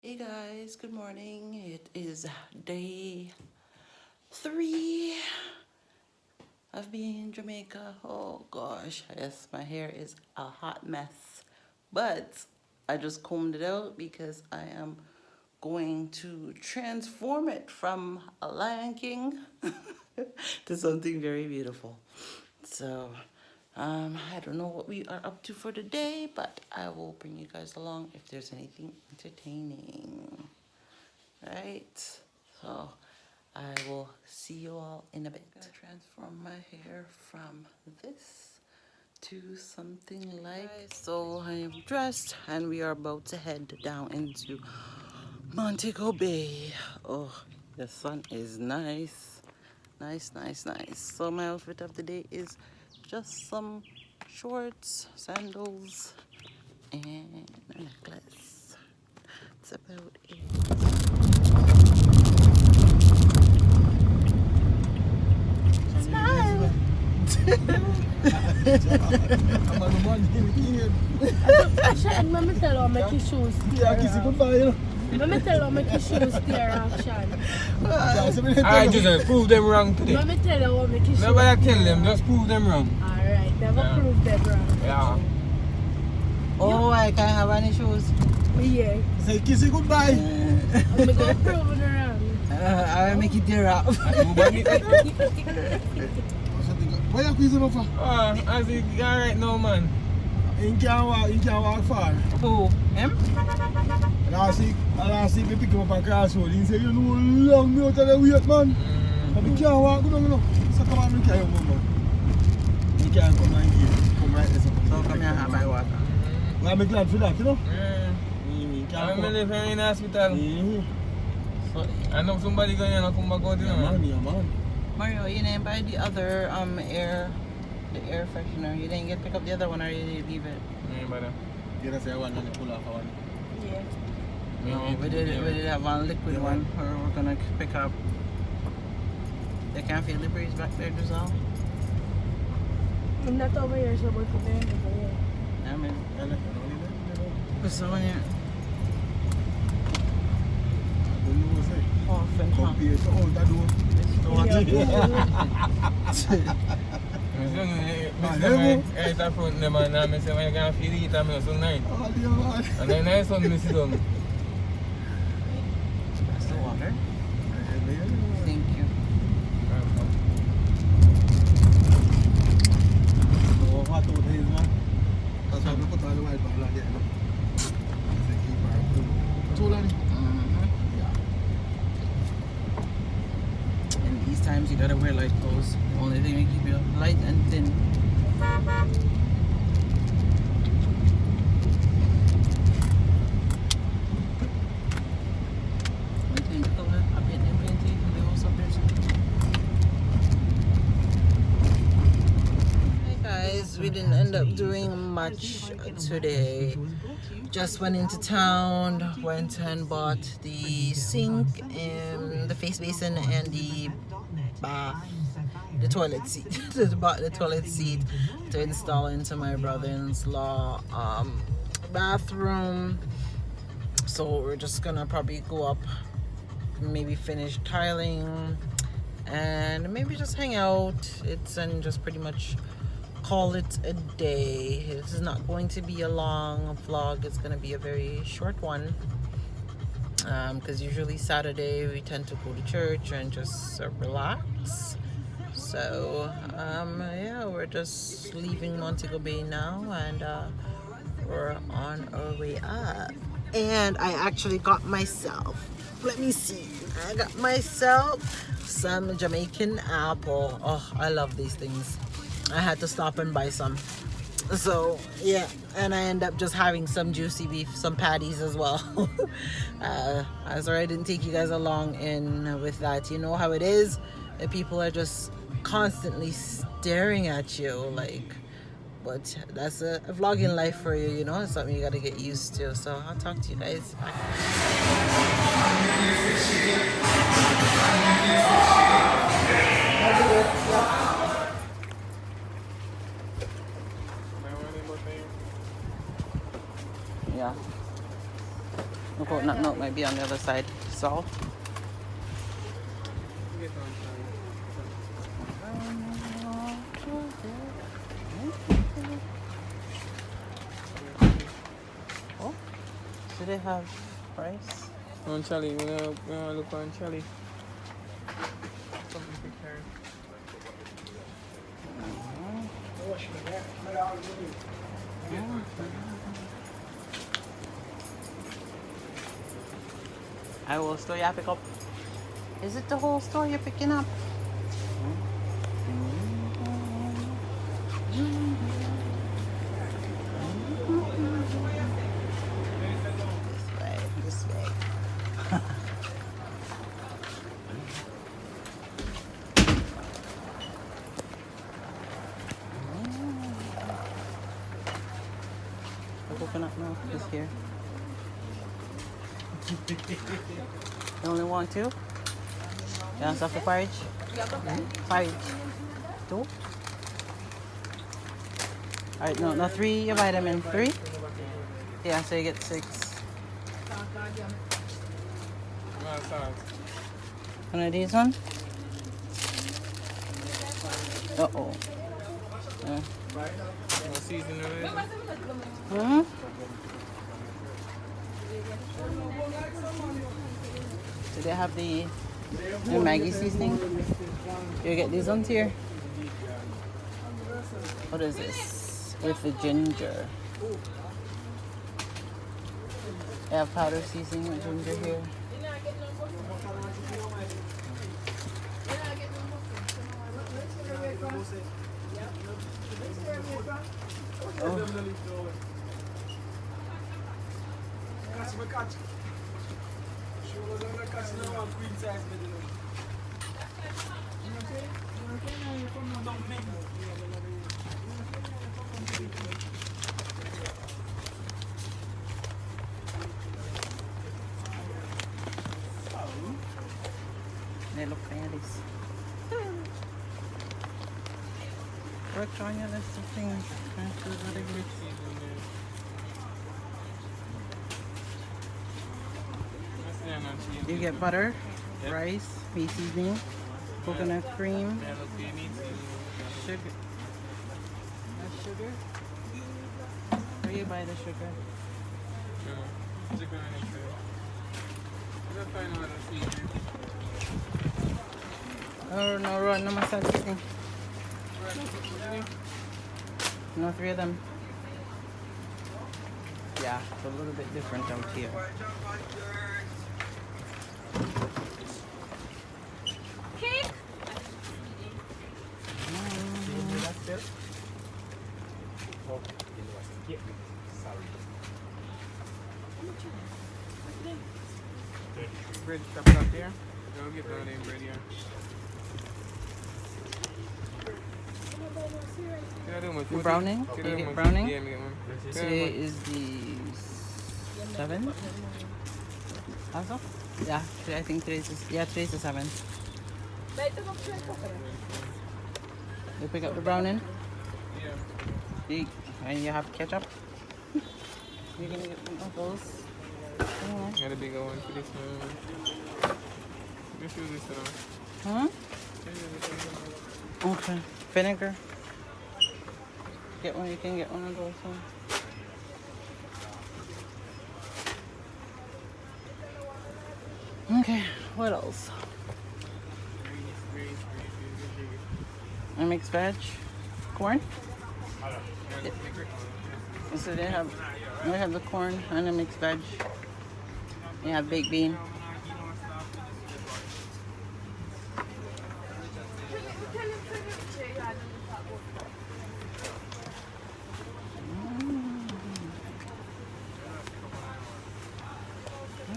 Hey guys, good morning. It is day 3 of being in Jamaica. Oh gosh, yes, my hair is a hot mess, but I just combed it out because I am going to transform it from a Lion King to something very beautiful. So I don't know what we are up to for today, but I will bring you guys along if there's anything entertaining. Right? So I will see you all in a bit. I'm gonna transform my hair from this to something like. So I am dressed and we are about to head down into Montego Bay. Oh, the sun is nice. Nice. So my outfit of the day is just some shorts, sandals, and a necklace. That's about it. Smile! Action, let me tell her make your shoes clear. Let me tell her make your shoes clear, Action. I just prove them wrong today. Let me tell her what make your shoes clear. Nobody tell them, just prove them wrong. Alright, never prove them wrong. Yeah. Oh, I can't have any shoes. Yeah. Say kissy goodbye. I'm going to prove it wrong. I'll make it there up. Why you quizzing up for? As you alright now, man. He can't walk far. Who? Him? And I see me pick him up on crossroad. He say, you know, long me out of the wait, man. But he can't walk, no. So come on, me carry him, man. He can't come and give. Come right there. So come here and have my water. I'm glad for that, you know? Yeah. I'm living in the hospital. So, I know somebody going to come back out, you know. Yeah, man. Mario, you didn't buy the other air freshener. You didn't pick up the other one, or you didn't leave it? Yeah, brother. You just say one and pull off one. Yeah. No, we did have one liquid one, or we're gonna pick up. They can't feel the breeze back there, Giselle. I'm not over here, so we're going to go. I mean, what's the one here? Off and hot. Compared to all that door. It's a front them and I say when you can feel it I'm so nice. And then I saw me sit down. That's the water. Thank you. Oh, hot out here, man. That's why we put all the white bottle there. Keep our cool. What's all that? And these times you gotta wear light clothes. The only thing will keep you light and thin. Hey guys, we didn't end up doing much today. Just went into town, went and bought the sink and the face basin and the toilet seat. Bought the toilet seat to install into my brother-in-law bathroom. So we're just gonna probably go up, maybe finish tiling, and maybe just hang out. And just pretty much call it a day. This is not going to be a long vlog. It's going to be a very short one, because usually Saturday we tend to go to church and just relax. So yeah, we're just leaving Montego Bay now, and we're on our way up. And I actually got myself, let me see, I got myself some Jamaican apple. Oh, I love these things. I had to stop and buy some. So yeah, and I end up just having some juicy beef, some patties as well. I'm sorry I didn't take you guys along in with that. You know how it is, the people are just constantly staring at you, like, but that's a vlogging life for you, you know. It's something you got to get used to. So I'll talk to you guys. Yeah. No, not might be on the other side. Salt. Get on time. Oh, do they have rice? On Charlie, we wanna look on Charlie. Something to carry. I will store you pick up. Is it the whole store you're picking up? This way. The coconut milk is here. You only want 2? You want some porridge? Porridge. 2? Alright, no, no, 3 your vitamin. 3? Yeah, so you get 6. One of these one? Uh-oh. Yeah. No season already. Hmm? Do they have the Maggie seasoning? You get these ones here. What is this? With the ginger. They have powder seasoning with ginger here. Oh. They look fancy. We're trying a list of things. You get butter, rice, meat seasoning, coconut cream, sugar. That's sugar? Where you buy the sugar? Oh no, run, no massage seasoning. No, 3 of them. Yeah, it's a little bit different out here. Cake? Bread chopped up there. Don't get down in bread here. You browning? You get browning? Yeah, me get one. Today is the 7th? Also? Yeah, I think today's the 7th. You pick up the browning? Yeah. And you have ketchup? You're gonna get one of those? Got a bigger one for this one. Just use this one. Huh? Just use this one. Okay. Vinegar. Get one, you can get one of those ones. Okay, what else? A mixed veg. Corn? Yeah. So they have the corn and a mixed veg. They have baked bean.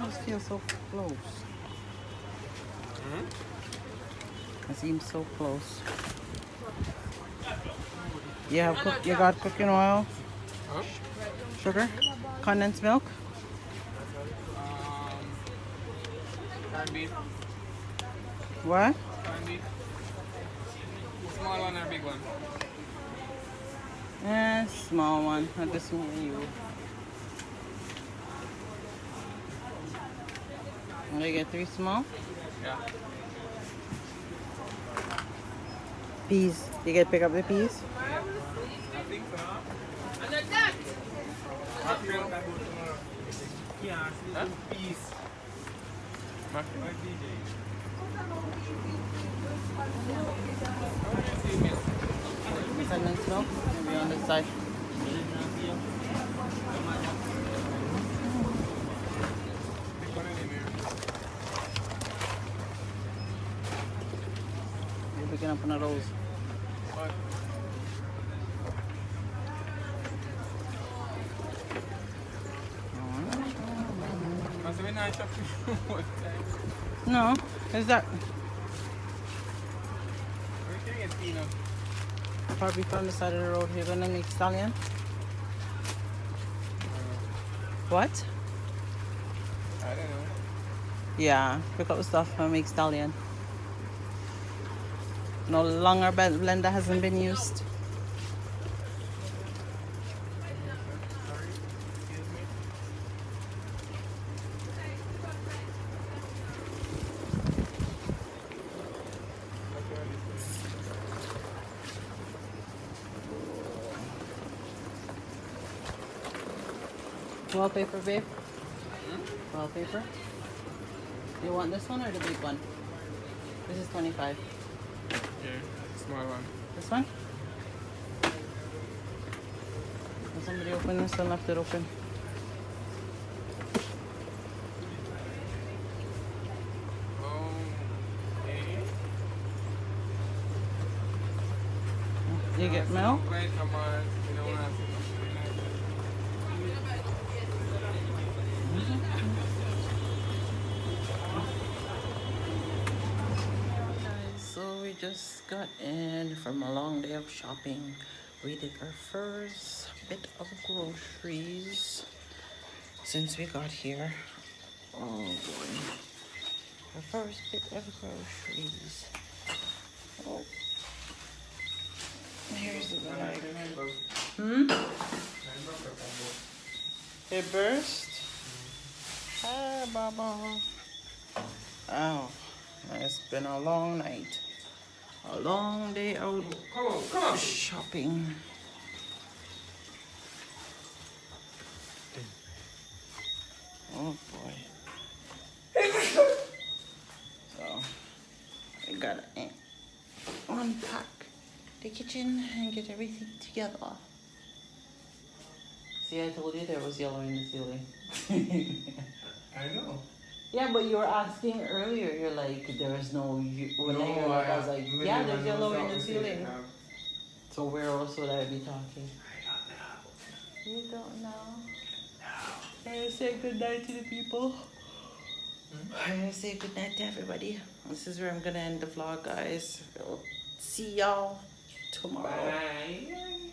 I just feel so close. It seems so close. You got cooking oil, Huh? sugar, condensed milk. Corned beef. What? Corned beef. Small one or big one? Small one. Not this one. You. I'm gonna get 3 small. Yeah. Peas. You get pick up the peas? I think so. And then that. Yeah, huh? Peace. Maximum DJ. Segments milk. Maybe on this side. You're picking up one of those. What? Must have been nice of you. No, is that Where can you get peanut? probably from the side of the road? You're gonna make stallion? What? I don't know. Yeah, pick up the stuff and make stallion. No longer blender hasn't been used. Wallpaper, babe? Wallpaper? You want this one or the big one? This is 25. Yeah, small one. This one? Will somebody open this and left it open? Okay. You get milk? Wait, come on. You don't want to Guys, so we just got in from a long day of shopping. We did our first bit of groceries since we got here. Oh boy. Our first bit of groceries. Oh. Here's the bag. It burst? Hi, Baba. Oh, it's been a long night. A long day out shopping. Oh boy. So, I gotta unpack the kitchen and get everything together. See, I told you there was yellow in the ceiling. I know. Yeah, but you were asking earlier, you're like, there is no, I was like, yeah, there's yellow in the ceiling. So where else would I be talking? I don't know. You don't know? No. I say good night to the people. I say good night to everybody. This is where I'm gonna end the vlog, guys. See y'all tomorrow. Bye.